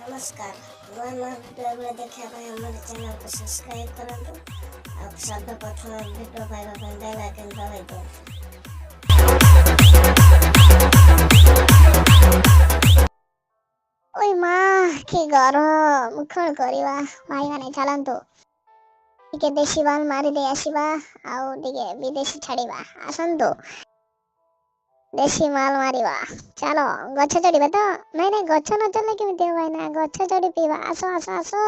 नमस्कार नुआ नुआ वीडियो देखा हमारे चैनल को सब्सक्राइब करंतु और सर्वप्रथम वीडियो पाइबा बेल आइकन दबाई दियंतु। ओय माँ की गरम कौन करवा भाई माने चलंतु टिके देशी बाल मारी दे आसीबा आउ टिके विदेशी छाड़ीबा आसंतु देशी माल मारिबा चलो गछ चढ़ीबा तो नहीं नहीं गछ न चलने केमिति हो भाई ना गछ चढ़ी पीबा आसो आसो आसो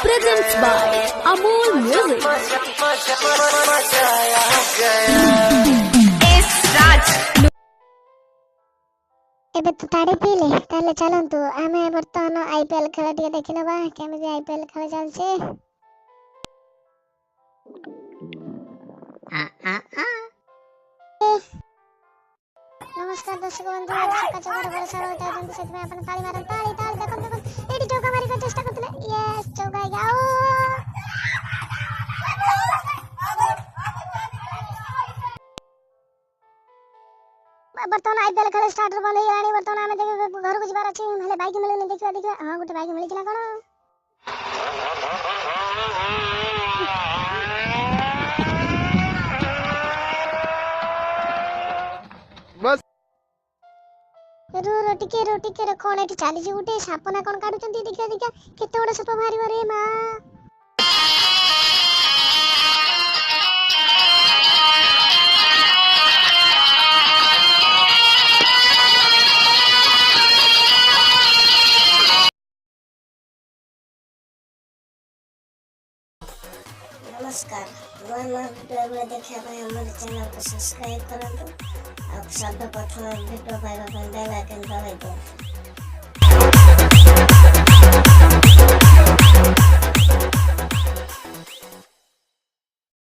Presents by Amol Music. एबे तो ताड़ी पीले ताले चलंतु आमे बर्तमान आईपीएल खेल टिके देखिनबा केमिति आईपीएल खेल चलछे। नमस्कार दर्शक बंधु आज सका चौका बरसा होता है जंतु में अपन ताली मारन ताली ताली देखो एडी चौका मारी का चेष्टा करतले यस चौका गया बर्तमान आईपीएल खेल स्टार्ट बंद हो रानी बर्तमान आमे देख घर को जिबार अछि हेले बाइक मिलने देखिबा हां गोटे बाइक मिलिला कोन बस रो टिके कोन एठी चाली जी उठे सापना कोन काडु चंती देखिया केते बड़ साप भारी रे मां नमस्कार नुआ नुआ वीडियो देखा हमारे चैनल को सब्सक्राइब करंतु और सर्वप्रथम वीडियो पाइबा बेल आइकन दबाई दियंतु।